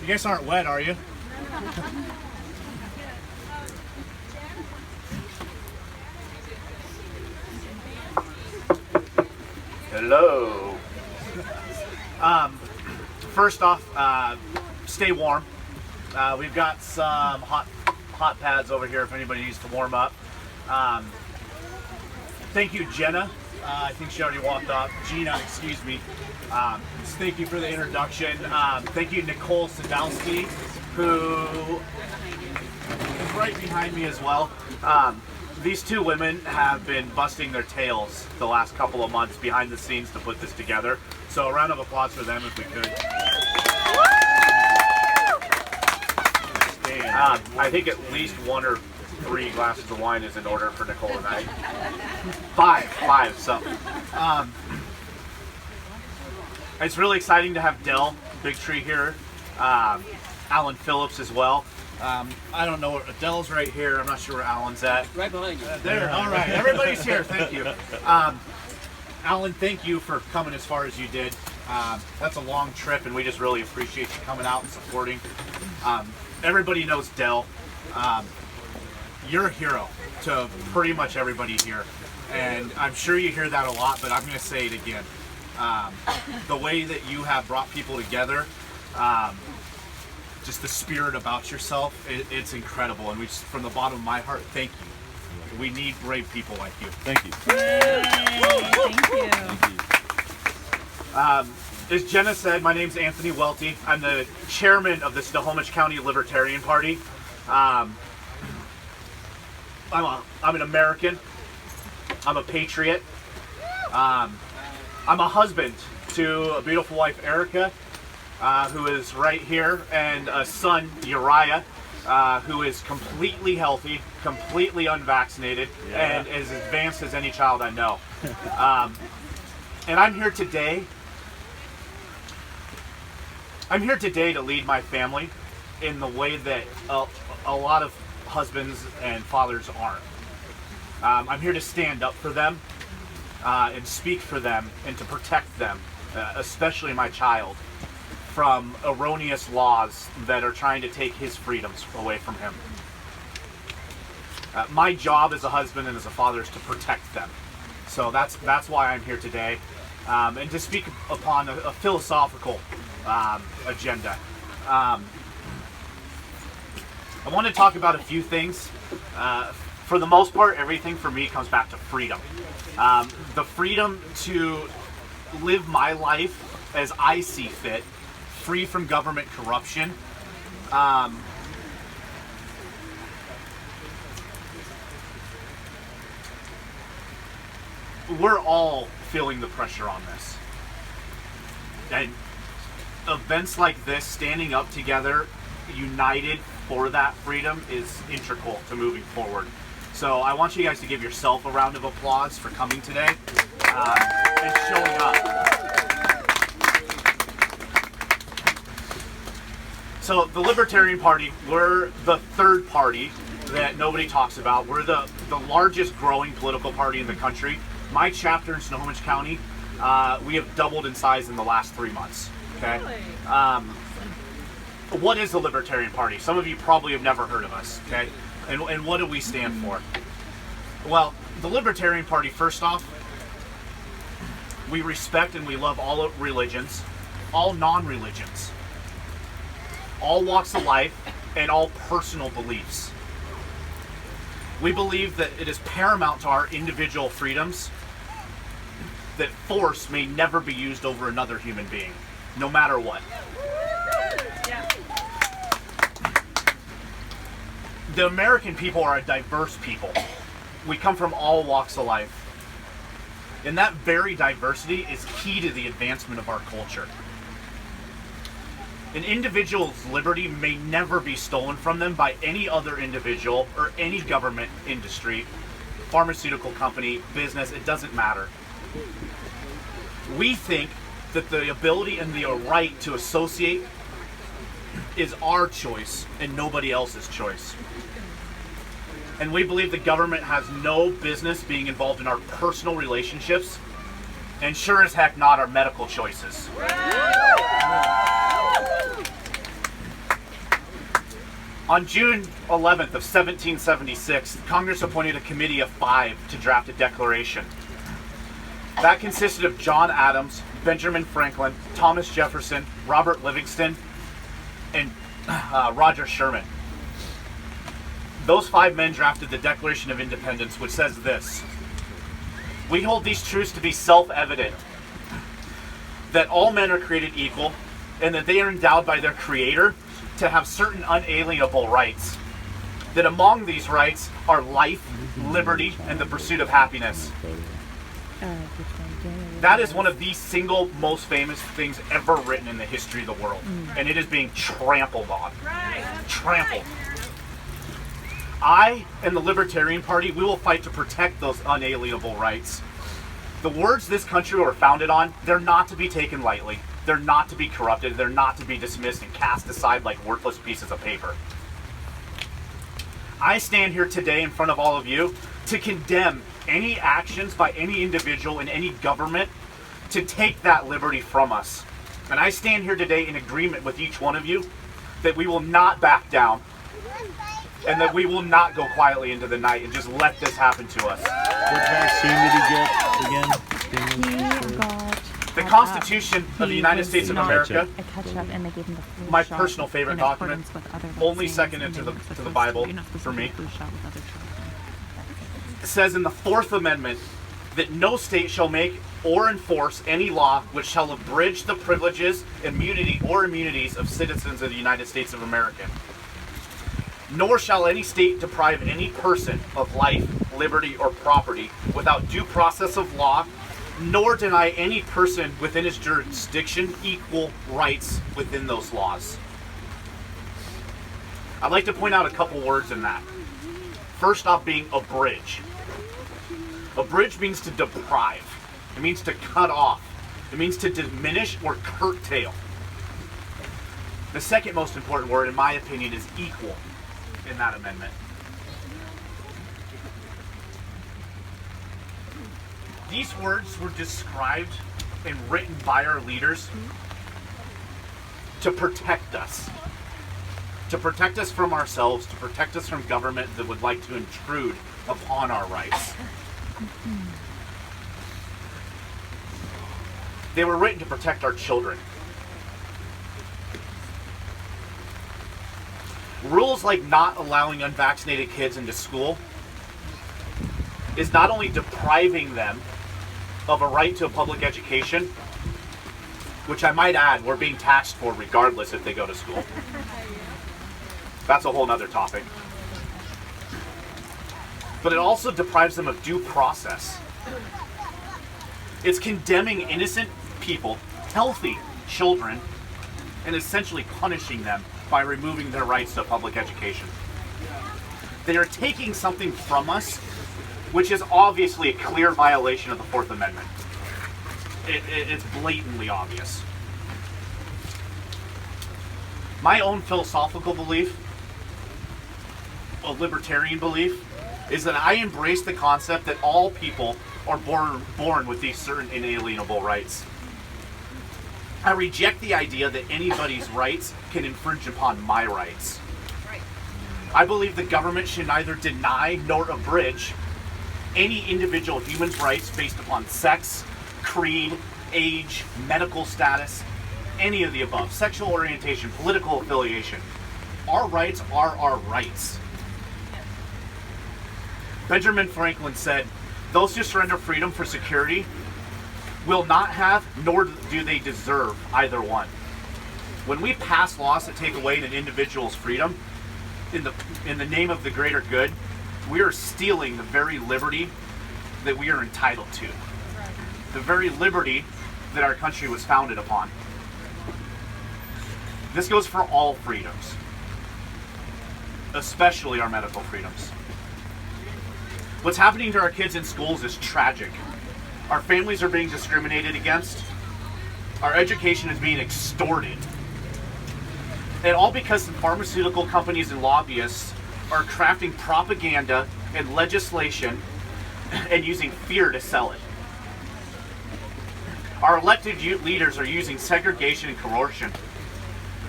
You guys aren't wet, are you? Hello. First off, stay warm. We've got some hot pads over here if anybody needs to warm up. Thank you, Jenna. I think she already walked off. Gina, excuse me. Thank you for the introduction. Thank you, Nicole Sadowski, who is right behind me as well. These two women have been busting their tails the last couple of months behind the scenes to put this together. So a round of applause for them if we could. I think at least 1 or 3 glasses of wine is in order for Nicole and I. Five. So, it's really exciting to have Dell Big Tree here. Alan Phillips as well. I don't know where Dell's right here. I'm not sure where Alan's at. Right behind you. There. All right. Everybody's here. Thank you. Alan, thank you for coming as far as you did. That's a long trip, and we just really appreciate you coming out and supporting. Everybody knows Dell. You're a hero to pretty much everybody here. And I'm sure you hear that a lot, but I'm going to say it again. The way that you have brought people together, just the spirit about yourself, it's incredible. And we just, from the bottom of my heart, thank you. We need brave people like you. Thank you. Thank you. As Jenna said, my name's Anthony Welty. I'm the chairman of the Snohomish County Libertarian Party. I'm an American. I'm a patriot. I'm a husband to a beautiful wife, Erica, who is right here, and a son, Uriah, who is completely healthy, completely unvaccinated, and as advanced as any child I know. And I'm here today to lead my family in the way that a lot of husbands and fathers aren't. I'm here to stand up for them and speak for them and to protect them, especially my child, from erroneous laws that are trying to take his freedoms away from him. My job as a husband and as a father is to protect them. So that's why I'm here today, and to speak upon a philosophical agenda. I want to talk about a few things. For the most part, everything for me comes back to freedom. The freedom to live my life as I see fit, free from government corruption. We're all feeling the pressure on this. And events like this, standing up together, united for that freedom, is integral to moving forward. So I want you guys to give yourself a round of applause for coming today and showing up. So the Libertarian Party, we're the third party that nobody talks about. We're the largest growing political party in the country. My chapter in Snohomish County, we have doubled in size in the last 3 months. Okay. What is the Libertarian Party? Some of you probably have never heard of us. Okay. And what do we stand for? Well, the Libertarian Party, first off, we respect and we love all religions, all non-religions, all walks of life, and all personal beliefs. We believe that it is paramount to our individual freedoms that force may never be used over another human being, no matter what. The American people are a diverse people. We come from all walks of life. And that very diversity is key to the advancement of our culture. An individual's liberty may never be stolen from them by any other individual or any government industry, pharmaceutical company, business, it doesn't matter. We think that the ability and the right to associate is our choice and nobody else's choice. And we believe the government has no business being involved in our personal relationships, and sure as heck not our medical choices. On June 11th of 1776, Congress appointed a committee of 5 to draft a declaration. That consisted of John Adams, Benjamin Franklin, Thomas Jefferson, Robert Livingston, and Roger Sherman. Those 5 men drafted the Declaration of Independence, which says this: "We hold these truths to be self-evident, that all men are created equal, and that they are endowed by their Creator to have certain unalienable rights. That among these rights are life, liberty, and the pursuit of happiness." That is one of the single most famous things ever written in the history of the world. And it is being trampled on. Trampled. I and the Libertarian Party, we will fight to protect those unalienable rights. The words this country were founded on, they're not to be taken lightly. They're not to be corrupted. They're not to be dismissed and cast aside like worthless pieces of paper. I stand here today in front of all of you to condemn any actions by any individual in any government to take that liberty from us. And I stand here today in agreement with each one of you that we will not back down and that we will not go quietly into the night and just let this happen to us. What vaccine did he get again? He got The Constitution of the United States of America, a catch-up, and they gave him the flu my shot personal favorite in document, accordance with other only vaccines, second and into they the weren't to the supposed Bible you're not supposed for to me. get flu shot with other children. It says in the 4th Amendment that no state shall make or enforce any law which shall abridge the privileges, immunity, or immunities of citizens of the United States of America. Nor shall any state deprive any person of life, liberty, or property without due process of law, nor deny any person within its jurisdiction equal rights within those laws. I'd like to point out a couple words in that. First off being abridge. Abridge means to deprive. It means to cut off. It means to diminish or curtail. The second most important word, in my opinion, is equal in that amendment. These words were described and written by our leaders to protect us. To protect us from ourselves, to protect us from government that would like to intrude upon our rights. They were written to protect our children. Rules like not allowing unvaccinated kids into school is not only depriving them of a right to a public education, which I might add, we're being taxed for regardless if they go to school. That's a whole nother topic. But it also deprives them of due process. It's condemning innocent people, healthy children, and essentially punishing them by removing their rights to public education. They are taking something from us, which is obviously a clear violation of the 4th Amendment. It's blatantly obvious. My own philosophical belief, a libertarian belief, is that I embrace the concept that all people are born with these certain inalienable rights. I reject the idea that anybody's rights can infringe upon my rights. I believe the government should neither deny nor abridge any individual human's rights based upon sex, creed, age, medical status, any of the above, sexual orientation, political affiliation. Our rights are our rights. Benjamin Franklin said, "Those who surrender freedom for security will not have, nor do they deserve either one." When we pass laws that take away an individual's freedom in the name of the greater good, we are stealing the very liberty that we are entitled to. The very liberty that our country was founded upon. This goes for all freedoms, especially our medical freedoms. What's happening to our kids in schools is tragic. Our families are being discriminated against. Our education is being extorted. And all because some pharmaceutical companies and lobbyists are crafting propaganda and legislation and using fear to sell it. Our elected leaders are using segregation and coercion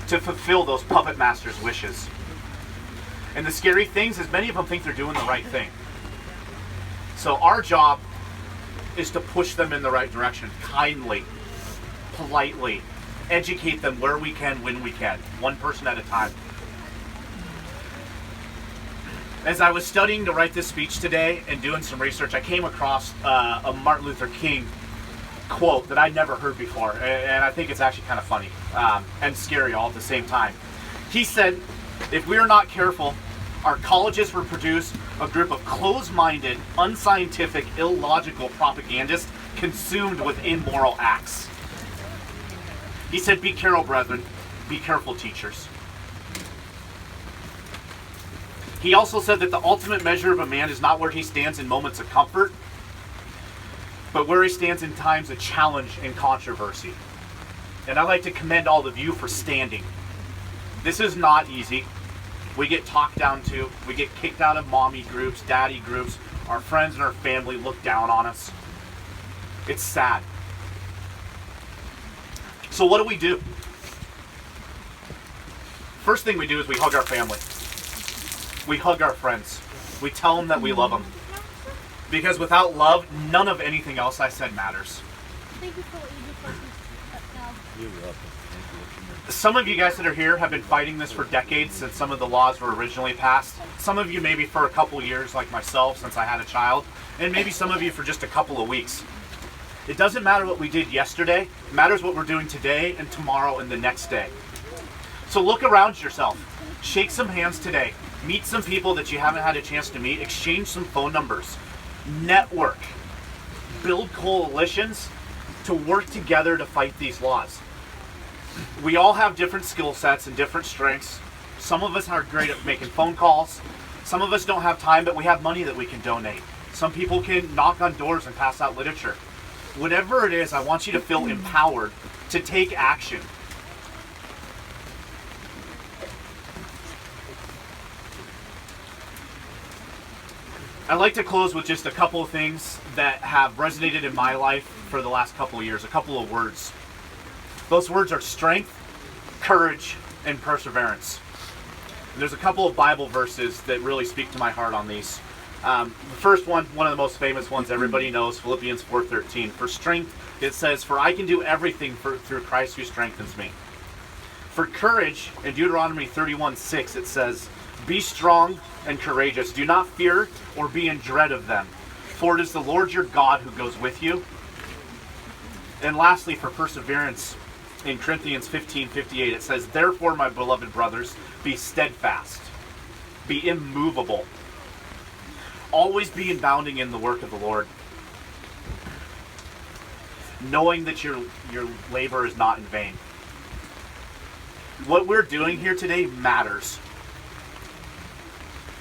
to fulfill those puppet masters' wishes. And the scary things is many of them think they're doing the right thing. So our job is to push them in the right direction, kindly, politely, educate them where we can, when we can, one person at a time. As I was studying to write this speech today and doing some research, I came across a Martin Luther King quote that I'd never heard before, and I think it's actually kind of funny and scary all at the same time. He said, if we are not careful, our colleges will produce a group of closed-minded, unscientific, illogical propagandists consumed with immoral acts. He said, be careful, brethren. Be careful, teachers. He also said that the ultimate measure of a man is not where he stands in moments of comfort, but where he stands in times of challenge and controversy. And I'd like to commend all of you for standing. This is not easy. We get talked down to. We get kicked out of mommy groups, daddy groups. Our friends and our family look down on us. It's sad. So what do? First thing we do is we hug our family. We hug our friends. We tell them that we love them. Because without love, none of anything else I said matters. Thank you for what you did for us. You're welcome. Thank you. Some of you guys that are here have been fighting this for decades since some of the laws were originally passed. Some of you maybe for a couple years, like myself, since I had a child. And maybe some of you for just a couple of weeks. It doesn't matter what we did yesterday. It matters what we're doing today and tomorrow and the next day. So look around yourself. Shake some hands today. Meet some people that you haven't had a chance to meet. Exchange some phone numbers. Network. Build coalitions to work together to fight these laws. We all have different skill sets and different strengths. Some of us are great at making phone calls. Some of us don't have time, but we have money that we can donate. Some people can knock on doors and pass out literature. Whatever it is, I want you to feel empowered to take action. I'd like to close with just a couple of things that have resonated in my life for the last couple of years, a couple of words. Those words are strength, courage, and perseverance. And there's a couple of Bible verses that really speak to my heart on these. The first one of the most famous ones everybody knows, Philippians 4:13. For strength, it says, for I can do everything through Christ who strengthens me. For courage, in Deuteronomy 31:6, it says, be strong and courageous. Do not fear or be in dread of them, for it is the Lord your God who goes with you. And lastly, for perseverance, in Corinthians 15:58, it says, therefore, my beloved brothers, be steadfast, be immovable, always be abounding in the work of the Lord, knowing that your labor is not in vain. What we're doing here today matters.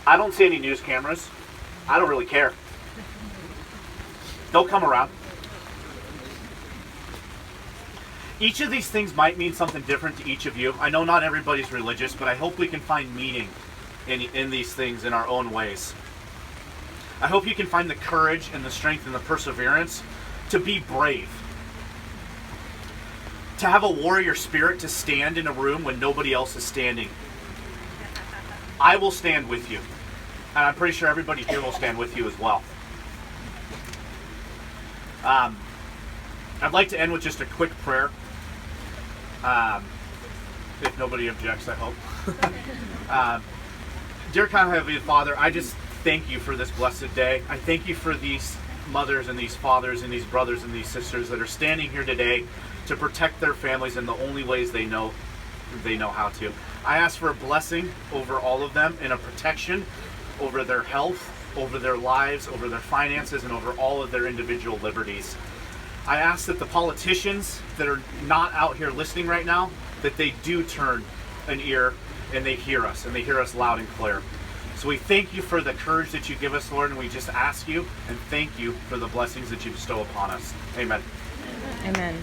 I don't see any news cameras. I don't really care. They'll come around. Each of these things might mean something different to each of you. I know not everybody's religious, but I hope we can find meaning in these things in our own ways. I hope you can find the courage and the strength and the perseverance to be brave. To have a warrior spirit to stand in a room when nobody else is standing. I will stand with you. And I'm pretty sure everybody here will stand with you as well. I'd like to end with just a quick prayer. If nobody objects, I hope. Dear kind Heavenly Father, I just thank you for this blessed day. I thank you for these mothers and these fathers and these brothers and these sisters that are standing here today to protect their families in the only ways they know how to. I ask for a blessing over all of them and a protection over their health, over their lives, over their finances, and over all of their individual liberties. I ask that the politicians that are not out here listening right now, that they do turn an ear and they hear us loud and clear. So we thank you for the courage that you give us, Lord, and we just ask you and thank you for the blessings that you bestow upon us. Amen. Amen.